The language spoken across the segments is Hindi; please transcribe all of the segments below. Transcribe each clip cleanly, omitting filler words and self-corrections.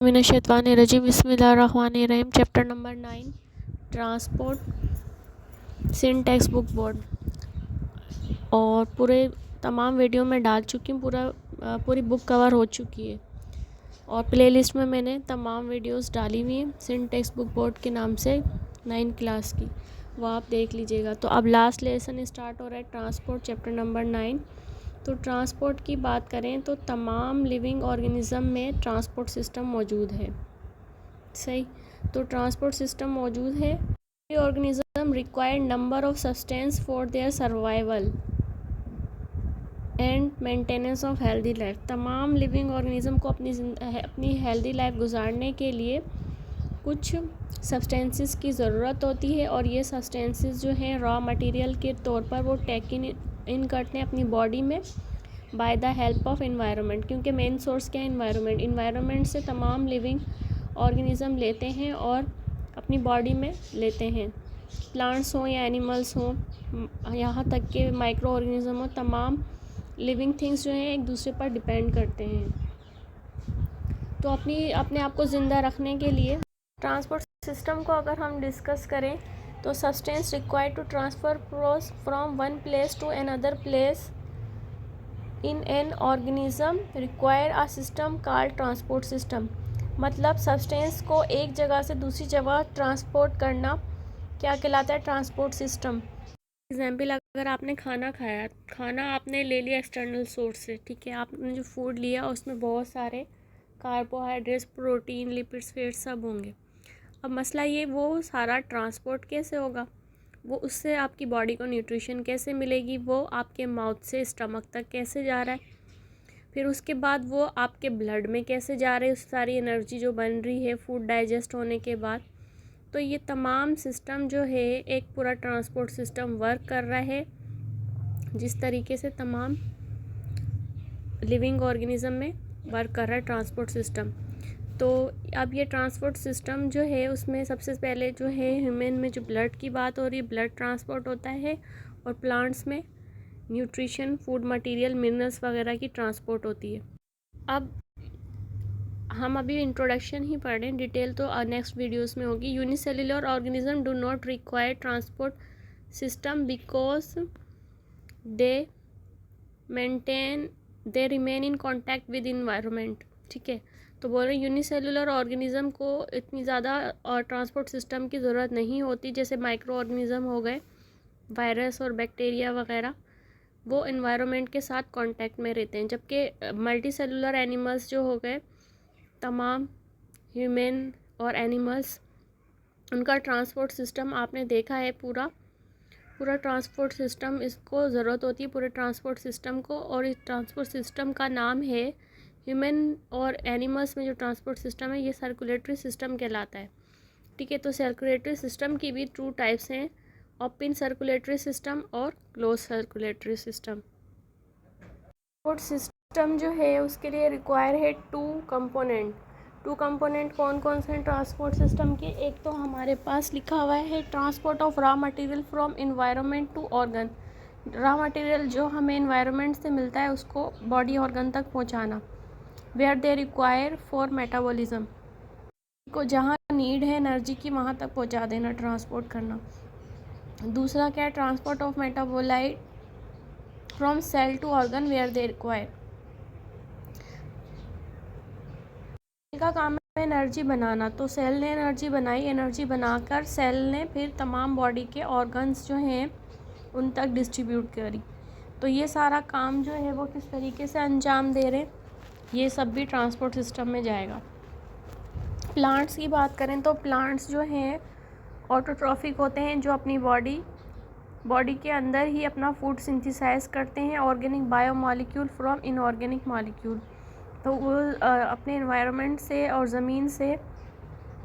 मिनश्शैतानिर्रजीम बिस्मिल्लाहिर्रहमानिर्रहीम। चैप्टर नंबर 9 ट्रांसपोर्ट सिन टेक्स्ट बुक बोर्ड। और पूरे तमाम वीडियो में डाल चुकी हूँ, पूरी बुक कवर हो चुकी है और प्लेलिस्ट में मैंने तमाम वीडियोस डाली हुई हैं सिन टेक्स्ट बुक बोर्ड के नाम से 9 क्लास की, वो आप देख लीजिएगा। तो अब लास्ट लेसन स्टार्ट हो रहा है ट्रांसपोर्ट चैप्टर नंबर 9। तो ट्रांसपोर्ट की बात करें तो तमाम लिविंग ऑर्गेनिज़म में ट्रांसपोर्ट सिस्टम मौजूद है। सही, तो ट्रांसपोर्ट सिस्टम मौजूद है। Organism require number of substance for their survival and maintenance of healthy life. तमाम लिविंग ऑर्गेनिज्म को अपनी हेल्दी लाइफ गुजारने के लिए कुछ सब्सटेंसेस की ज़रूरत होती है और ये सब्सटेंसेस जो हैं रॉ मटेरियल के तौर पर वो टेक इन करते हैं अपनी बॉडी में by the help of environment, क्योंकि मेन सोर्स क्या है एनवायरनमेंट से तमाम लिविंग ऑर्गेनिज्म लेते हैं और अपनी बॉडी में लेते हैं। प्लांट्स हों या एनिमल्स हों, यहाँ तक के माइक्रो ऑर्गेनिज्म हो, तमाम लिविंग थिंग्स जो हैं एक दूसरे पर डिपेंड करते हैं। तो अपने आप को ज़िंदा रखने के लिए ट्रांसपोर्ट सिस्टम को अगर हम डिस्कस करें तो substance required to transfer from one place to another place in an organism require a system called transport system. मतलब सब्सटेंस को एक जगह से दूसरी जगह ट्रांसपोर्ट करना क्या कहलाता है, ट्रांसपोर्ट सिस्टम। एग्जाम्पल, अगर आपने खाना आपने ले लिया एक्सटर्नल सोर्स से, ठीक है, आपने जो फूड लिया उसमें बहुत सारे कार्बोहाइड्रेट्स, प्रोटीन, लिपिड्स, फैट्स सब होंगे। अब मसला ये वो सारा ट्रांसपोर्ट कैसे होगा, वो उससे आपकी बॉडी को न्यूट्रिशन कैसे मिलेगी, वो आपके माउथ से स्टमक तक कैसे जा रहा है, फिर उसके बाद वो आपके ब्लड में कैसे जा रही है, उस सारी एनर्जी जो बन रही है फूड डाइजेस्ट होने के बाद। तो ये तमाम सिस्टम जो है एक पूरा ट्रांसपोर्ट सिस्टम वर्क कर रहा है, जिस तरीके से तमाम लिविंग ऑर्गेनिज्म में वर्क कर रहा है ट्रांसपोर्ट सिस्टम। तो अब ये ट्रांसपोर्ट सिस्टम जो है उसमें सबसे पहले जो है ह्यूमन में जो ब्लड की बात हो रही है, ब्लड ट्रांसपोर्ट होता है, और प्लांट्स में न्यूट्रिशन, फूड मटेरियल, मिनरल्स वगैरह की ट्रांसपोर्ट होती है। अब हम अभी इंट्रोडक्शन ही पढ़ रहे हैं, डिटेल तो नेक्स्ट वीडियोस में होगी। Unicellular organism do not require transport system because they remain in contact with environment. ठीक है, तो बोल रहे हैं यूनिसेल्युलर ऑर्गेनिज्म को इतनी ज़्यादा और ट्रांसपोर्ट सिस्टम की ज़रूरत नहीं होती, जैसे माइक्रो ऑर्गेनिज्म हो गए, वायरस और बैक्टीरिया वगैरह, वो इन्वायरमेंट के साथ कांटेक्ट में रहते हैं। जबकि मल्टी सेलुलर एनिमल्स जो हो गए, तमाम ह्यूमन और एनिमल्स, उनका ट्रांसपोर्ट सिस्टम आपने देखा है, पूरा ट्रांसपोर्ट सिस्टम, इसको ज़रूरत होती है पूरे ट्रांसपोर्ट सिस्टम को, और इस ट्रांसपोर्ट सिस्टम का नाम है, ह्यूमन और एनिमल्स में जो ट्रांसपोर्ट सिस्टम है ये सर्कुलेटरी सिस्टम कहलाता है। ठीक है, तो सर्कुलेटरी सिस्टम की भी 2 टाइप्स हैं, ओपन सर्कुलेटरी सिस्टम और close circulatory system. Transport system जो है उसके लिए रिक्वायर है 2 कंपोनेंट कौन कौन से हैं ट्रांसपोर्ट सिस्टम के। एक तो हमारे पास लिखा हुआ है transport of raw material from environment to organ. Raw material जो हमें इन्वायरमेंट से मिलता है उसको बॉडी ऑर्गन तक पहुंचाना। Where they require for metabolism, को जहाँ नीड है एनर्जी की वहाँ तक पहुँचा देना, ट्रांसपोर्ट करना। दूसरा क्या है, transport of metabolite from cell to organ where they require. का काम है एनर्जी बनाना, तो सेल ने एनर्जी बनाई, एनर्जी बनाकर सेल ने फिर तमाम बॉडी के ऑर्गन्स जो हैं उन तक डिस्ट्रीब्यूट करी। तो ये सारा काम जो है वो किस तरीके से अंजाम दे रहे, ये सब भी ट्रांसपोर्ट सिस्टम में जाएगा। प्लांट्स की बात करें तो प्लांट्स जो हैं ऑटोट्रॉफिक होते हैं, जो अपनी बॉडी के अंदर ही अपना फूड सिंथेसाइज करते हैं, organic biomolecule from inorganic molecule. तो वो अपने एनवायरनमेंट से और ज़मीन से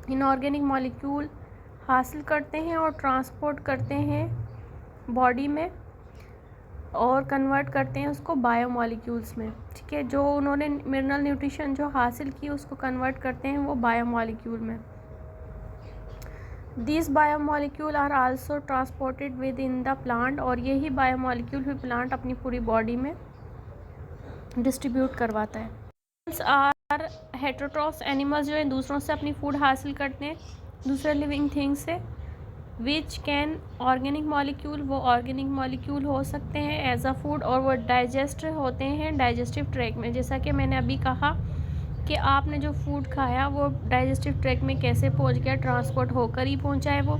इनऑर्गेनिक मॉलिक्यूल हासिल करते हैं और ट्रांसपोर्ट करते हैं बॉडी में और कन्वर्ट करते हैं उसको बायोमॉलिक्यूल्स में। ठीक है, जो उन्होंने मिनरल न्यूट्रिशन जो हासिल की उसको कन्वर्ट करते हैं वो बायोमॉलिक्यूल में। This biomolecule are also transported within the plant, और यही बायोमॉलिक्यूल भी प्लांट अपनी पूरी बॉडी में डिस्ट्रीब्यूट करवाता है। आर हेटेरोट्रॉफ्स एनिमल्स जो है दूसरों से अपनी फूड हासिल करते हैं, दूसरे लिविंग थिंग्स से। विच कैन ऑर्गेनिक मॉलिक्यूल, वो ऑर्गेनिक मॉलिक्यूल हो सकते हैं एज अ फूड, और वो डाइजेस्ट होते हैं डाइजेस्टिव ट्रैक में। जैसा कि मैंने अभी कहा कि आपने जो फूड खाया वो डाइजेस्टिव ट्रैक में कैसे पहुंच गया, ट्रांसपोर्ट होकर ही पहुंचा है वो।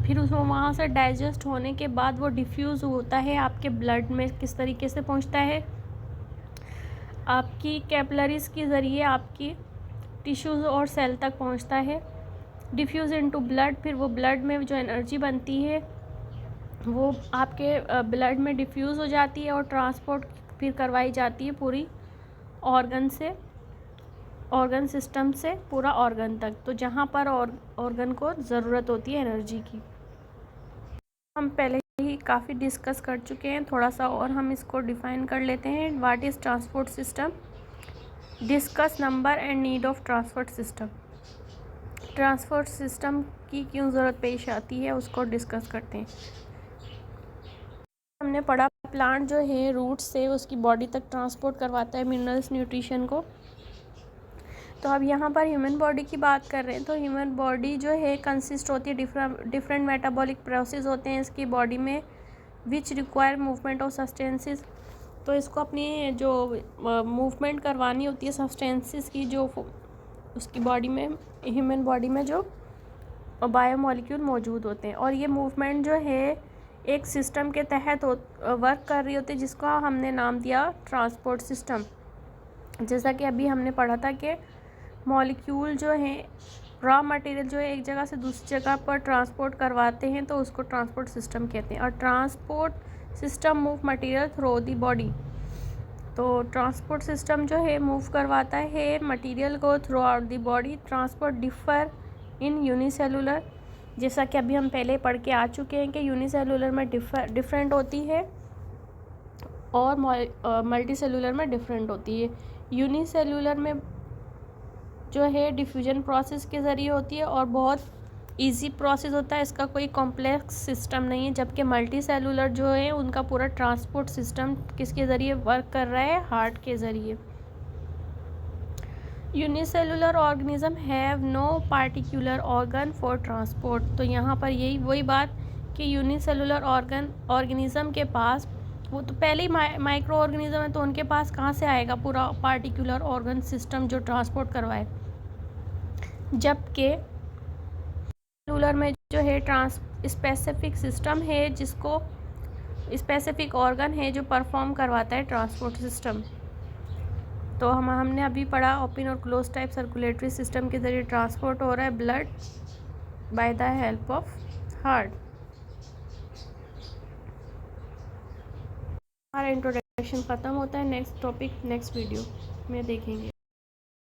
फिर उसको वहाँ से डाइजेस्ट होने के बाद वो डिफ्यूज़ होता है आपके ब्लड में, किस तरीके से पहुँचता है, आपकी कैपिलरीज के ज़रिए आपकी टिश्यूज़ और सेल तक पहुँचता है। डिफ्यूज़ इनटू ब्लड, फिर वो ब्लड में जो एनर्जी बनती है वो आपके ब्लड में डिफ्यूज़ हो जाती है और ट्रांसपोर्ट फिर करवाई जाती है पूरी ऑर्गन से, ऑर्गन सिस्टम से पूरा ऑर्गन तक, तो जहाँ पर ऑर्गन को ज़रूरत होती है एनर्जी की। हम पहले ही काफ़ी डिस्कस कर चुके हैं, थोड़ा सा और हम इसको डिफ़ाइन कर लेते हैं। What is transport system, discuss number and need of transport system. Transport system की क्यों ज़रूरत पेश आती है उसको डिस्कस करते हैं। हमने पढ़ा प्लांट जो है रूट से उसकी बॉडी तक ट्रांसपोर्ट करवाता है मिनरल्स, न्यूट्रिशन को। तो अब यहाँ पर ह्यूमन बॉडी की बात कर रहे हैं, तो ह्यूमन बॉडी जो है कंसिस्ट होती है डिफरेंट मेटाबॉलिक प्रोसेस होते हैं इसकी बॉडी में, which require movement of substances. तो इसको अपनी जो मूवमेंट करवानी होती है सब्सटेंसेस की, जो उसकी बॉडी में, ह्यूमन बॉडी में जो बायोमोलिक्यूल मौजूद होते हैं, और ये मूवमेंट जो है एक सिस्टम के तहत वर्क कर रही होती है जिसको हमने नाम दिया ट्रांसपोर्ट सिस्टम। जैसा कि अभी हमने पढ़ा था कि मॉलिक्यूल जो है, रॉ मटेरियल जो है एक जगह से दूसरी जगह पर ट्रांसपोर्ट करवाते हैं तो उसको ट्रांसपोर्ट सिस्टम कहते हैं। और transport system move material through the body, तो ट्रांसपोर्ट सिस्टम जो है मूव करवाता है मटेरियल को through out the body. Transport differ in unicellular, जैसा कि अभी हम पहले पढ़ के आ चुके हैं कि यूनिसेलुलर में डिफरेंट होती है और मल्टी सेलुलर में डिफरेंट होती है। यूनिसेलुलर में जो है डिफ्यूजन प्रोसेस के ज़रिए होती है और बहुत इजी प्रोसेस होता है, इसका कोई कॉम्प्लेक्स सिस्टम नहीं है। जबकि मल्टी सेलुलर जो है उनका पूरा ट्रांसपोर्ट सिस्टम किसके ज़रिए वर्क कर रहा है, हार्ट के ज़रिए। Unicellular organism have no particular organ for transport, तो यहाँ पर यही वही बात कि यूनिसेलुलर ऑर्गेनिज्म के पास, वो तो पहले ही माइक्रो ऑर्गेनिज्म है तो उनके पास कहाँ से आएगा पूरा पार्टिकुलर ऑर्गन सिस्टम जो ट्रांसपोर्ट करवाए। जबकि सेलुलर में जो है स्पेसिफिक सिस्टम है, जिसको स्पेसिफिक ऑर्गन है जो परफॉर्म करवाता है ट्रांसपोर्ट सिस्टम। तो हमने अभी पढ़ा ओपन और क्लोज टाइप सर्कुलेटरी सिस्टम के ज़रिए ट्रांसपोर्ट हो रहा है blood by the help of heart. हमारा इंट्रोडक्शन ख़त्म होता है, नेक्स्ट टॉपिक नेक्स्ट वीडियो में देखेंगे।